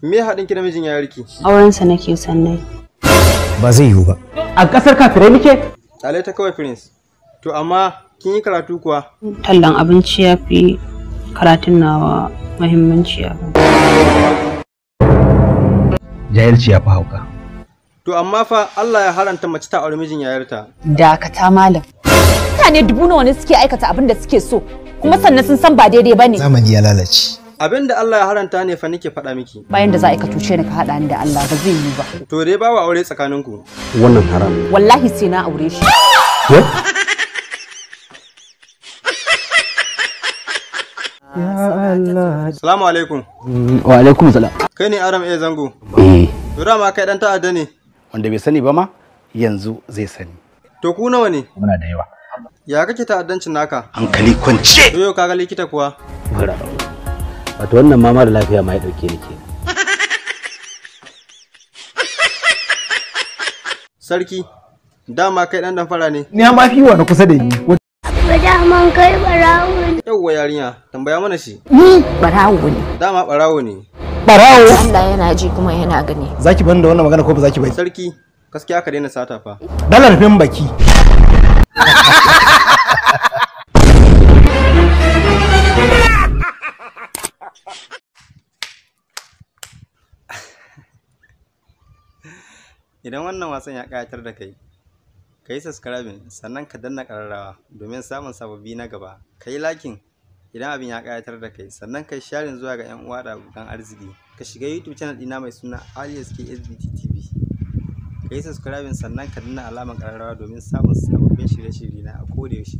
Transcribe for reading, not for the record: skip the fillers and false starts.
Me haɗin ki da mijin yayarki? Aurensa nake son nayi. Ba zai yiwu ba. A ƙasar kafirai muke? Kyale ta kawai Prince. To amma kin yi karatu kuwa? Tallan abinci ya fi karatun nawa muhimmanci a kan. Jahilci ya fi hauka. To amma fa Allah ya haranta mace ta aure mijin yayarta. Dakata malam. Mutane dubu nawa ne suke aikata abin da suke so, kuma sannan sun san ba daidai bane. Zamani ya lalace. Abin da Allah ya haranta ne fa nake faɗa miki. Bayan da za a cuce ni ka haɗa ni da Allah ba zai yi ba. To dai bawa aure tsakaninku. Wannan haram. Wallahi sai na aure shi. Ya Allah. Assalamu alaikum. Wa alaikum salam. Kai ne Adam A Zango. To dama kai dan ta'adda ne. Wanda bai sani ba ma yanzu zai sani. To ku nawa ne? Muna da yawa. Ya kake ta'addancin naka? Hankali kwance. To yau kaga likita kuwa? Wato wannan ma mara lafiya ma ya dauke ni kenan. Sarki, dama kai dan fara ne. Ni ma fi wani kusa da ni. Daman kai barawo ne. Yawwa yarinya, tambaya mana shi. Ni barawo ne. Dama barawo ne. Barawo. Allah yana ji kuma yana gani. Zaki bani da wannan magana ko ba zaki bai? Sarki, gaskiya ka daina sata fa. Dalar rufin baki. Idan wannan wasan ya ƙayatar da kai, ka yi subscribing sannan ka danna ƙararrawa domin samun sababbi na gaba. Ka yi liking idan abin ya ƙayatar da kai, sannan ka yi sharing zuwa ga 'yan uwa da abokan arziki. Ka shiga YouTube channel ɗina mai suna AliSK SBT TV. Ka yi subscribing sannan ka danna alamar ƙararrawa domin samun sababbin shirye-shirye na a koda yaushe.